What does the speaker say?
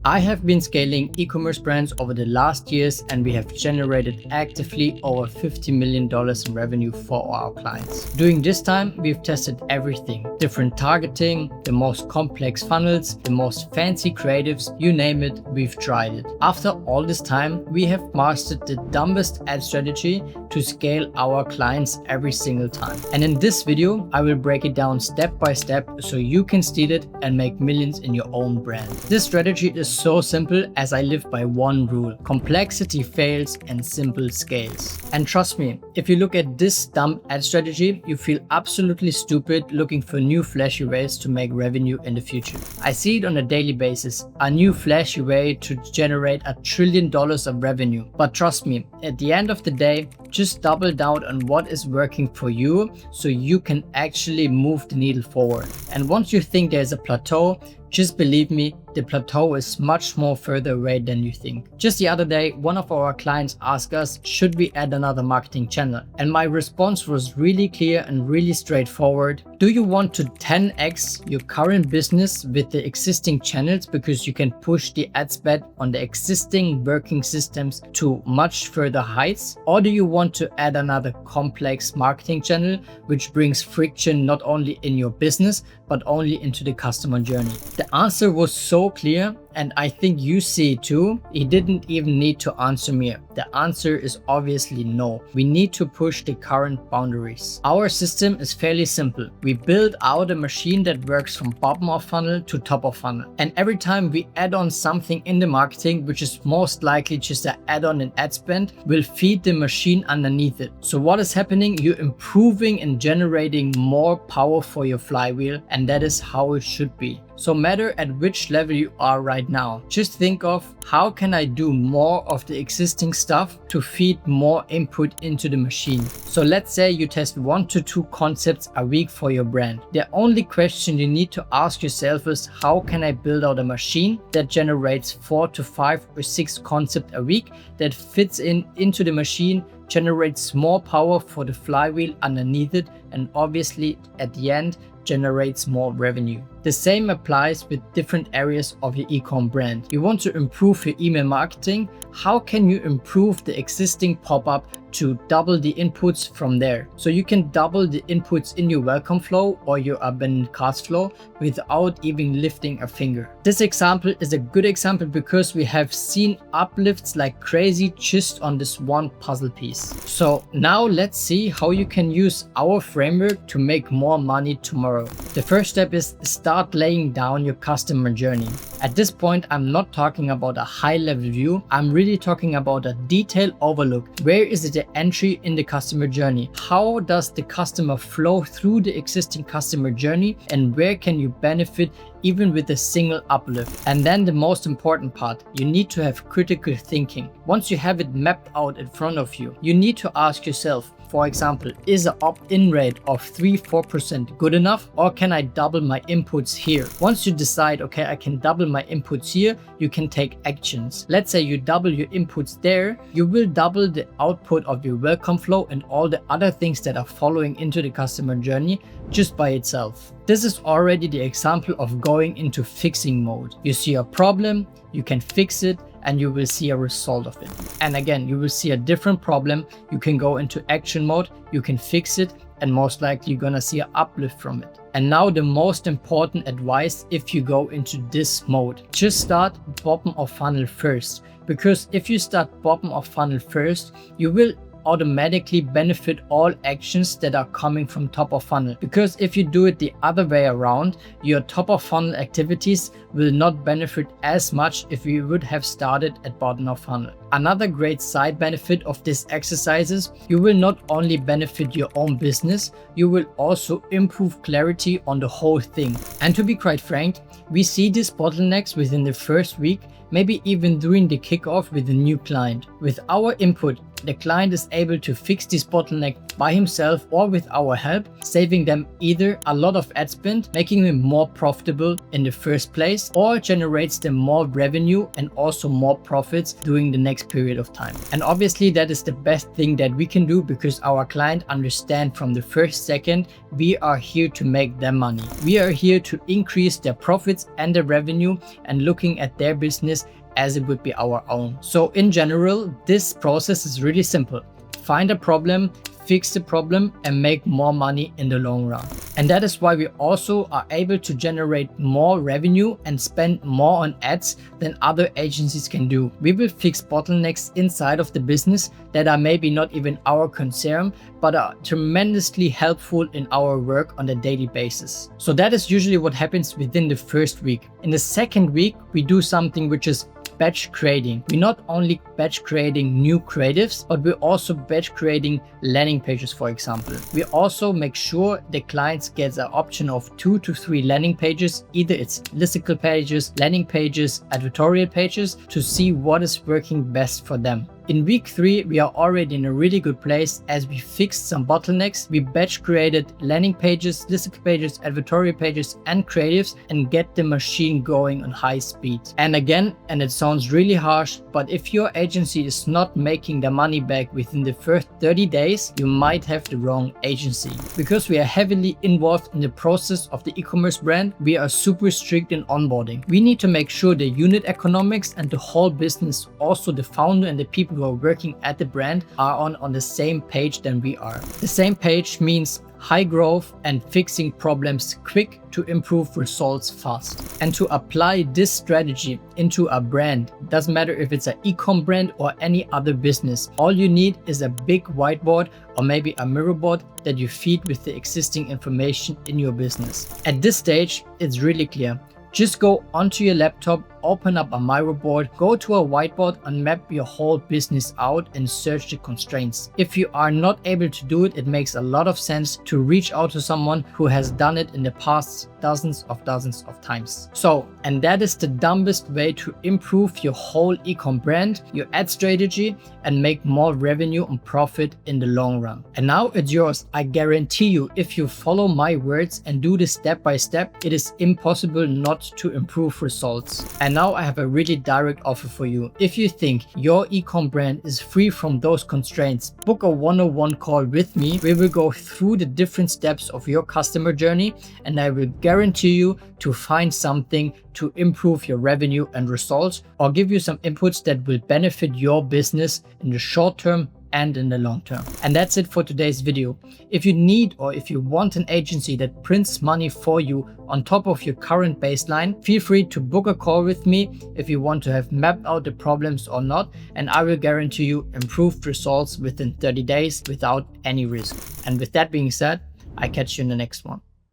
I have been scaling e-commerce brands over the last years, and we have generated actively over $50 million in revenue for our clients. During this time, we've tested everything: different targeting, the most complex funnels, the most fancy creatives, you name it, we've tried it. After all this time, we have mastered the dumbest ad strategy to scale our clients every single time. And in this video, I will break it down step by step so you can steal it and make millions in your own brand. This strategy is so simple, as I live by one rule: complexity fails and simple scales. And trust me, if you look at this dumb ad strategy, you feel absolutely stupid looking for new flashy ways to make revenue in the future. I see it on a daily basis, a new flashy way to generate $1 trillion of revenue. But trust me, at the end of the day, just double down on what is working for you so you can actually move the needle forward. And once you think there's a plateau, just believe me, the plateau is much more further away than you think. Just the other day, one of our clients asked us, should we add another marketing channel? And my response was really clear and really straightforward. Do you want to 10x your current business with the existing channels because you can push the ad spend on the existing working systems to much further heights? Or do you want to add another complex marketing channel which brings friction not only in your business but only into the customer journey? The answer was so clear, and I think you see it too. He didn't even need to answer me. The answer is obviously no. We need to push the current boundaries. Our system is fairly simple. We build out a machine that works from bottom of funnel to top of funnel. And every time we add on something in the marketing, which is most likely just an add-on in ad spend, will feed the machine underneath it. So what is happening? You're improving and generating more power for your flywheel, and that is how it should be. So no matter at which level you are right now, just think of, how can I do more of the existing stuff to feed more input into the machine? So let's say you test 1 to 2 concepts a week for your brand. The only question you need to ask yourself is, how can I build out a machine that generates 4 to 5 or 6 concepts a week that fits into the machine, generates more power for the flywheel underneath it, and obviously at the end generates more revenue. The same applies with different areas of your e-com brand. You want to improve your email marketing. How can you improve the existing pop-up to double the inputs from there? So you can double the inputs in your welcome flow or your abandoned carts flow without even lifting a finger. This example is a good example because we have seen uplifts like crazy just on this one puzzle piece. So now let's see how you can use our framework to make more money tomorrow. The first step is start laying down your customer journey. At this point, I'm not talking about a high-level view. I'm really talking about a detailed overlook. Where is the entry in the customer journey? How does the customer flow through the existing customer journey? And where can you benefit even with a single uplift? And then the most important part, you need to have critical thinking. Once you have it mapped out in front of you, you need to ask yourself, for example, is an opt-in rate of 3-4% good enough, or can I double my inputs here? Once you decide, okay, I can double my inputs here, you can take actions. Let's say you double your inputs there, you will double the output of your welcome flow and all the other things that are following into the customer journey just by itself. This is already the example of going into fixing mode. You see a problem, you can fix it, and you will see a result of it. And again, you will see a different problem. You can go into action mode, you can fix it, and most likely you're gonna see an uplift from it. And now the most important advice if you go into this mode: just start bottom of funnel first. Because if you start bottom of funnel first, you will automatically benefit all actions that are coming from top of funnel. Because if you do it the other way around, your top of funnel activities will not benefit as much if you would have started at bottom of funnel. Another great side benefit of this exercise is you will not only benefit your own business, you will also improve clarity on the whole thing. And to be quite frank, we see these bottlenecks within the first week, maybe even during the kickoff with a new client. With our input, the client is able to fix this bottleneck by himself or with our help, saving them either a lot of ad spend, making them more profitable in the first place, or generates them more revenue and also more profits during the next period of time. And obviously that is the best thing that we can do, because our client understand from the first second we are here to make them money. We are here to increase their profits and their revenue, and looking at their business as it would be our own. So in general, this process is really simple. Find a problem, fix the problem, and make more money in the long run. And that is why we also are able to generate more revenue and spend more on ads than other agencies can do. We will fix bottlenecks inside of the business that are maybe not even our concern, but are tremendously helpful in our work on a daily basis. So that is usually what happens within the first week. In the second week, we do something which is batch creating. We not only batch creating new creatives, but we're also batch creating landing pages, for example. We also make sure the clients get an option of 2 to 3 landing pages. Either it's listicle pages, landing pages, advertorial pages, to see what is working best for them. In week 3, we are already in a really good place as we fixed some bottlenecks. We batch created landing pages, listicle pages, advertorial pages, and creatives, and get the machine going on high speed. And again, and it sounds really harsh, but if your agency is not making the money back within the first 30 days, you might have the wrong agency. Because we are heavily involved in the process of the e-commerce brand, we are super strict in onboarding. We need to make sure the unit economics and the whole business, also the founder and the people who are working at the brand, are on the same page than we are. The same page means high growth and fixing problems quick to improve results fast. And to apply this strategy into a brand, doesn't matter if it's an e-com brand or any other business, all you need is a big whiteboard or maybe a mirror board that you feed with the existing information in your business. At this stage, it's really clear. Just go onto your laptop, open up a Miro board, go to a whiteboard and map your whole business out and search the constraints. If you are not able to do it, it makes a lot of sense to reach out to someone who has done it in the past dozens of times. So, and that is the dumbest way to improve your whole e-com brand, your ad strategy, and make more revenue and profit in the long run. And now it's yours. I guarantee you, if you follow my words and do this step by step, it is impossible not to improve results. And now I have a really direct offer for you. If you think your e-com brand is free from those constraints, book a one-on-one call with me. We will go through the different steps of your customer journey, and I will guarantee you to find something to improve your revenue and results, or give you some inputs that will benefit your business in the short term and in the long term. And that's it for today's video. If you need or if you want an agency that prints money for you on top of your current baseline, feel free to book a call with me if you want to have mapped out the problems or not, and I will guarantee you improved results within 30 days without any risk. And with that being said, I catch you in the next one.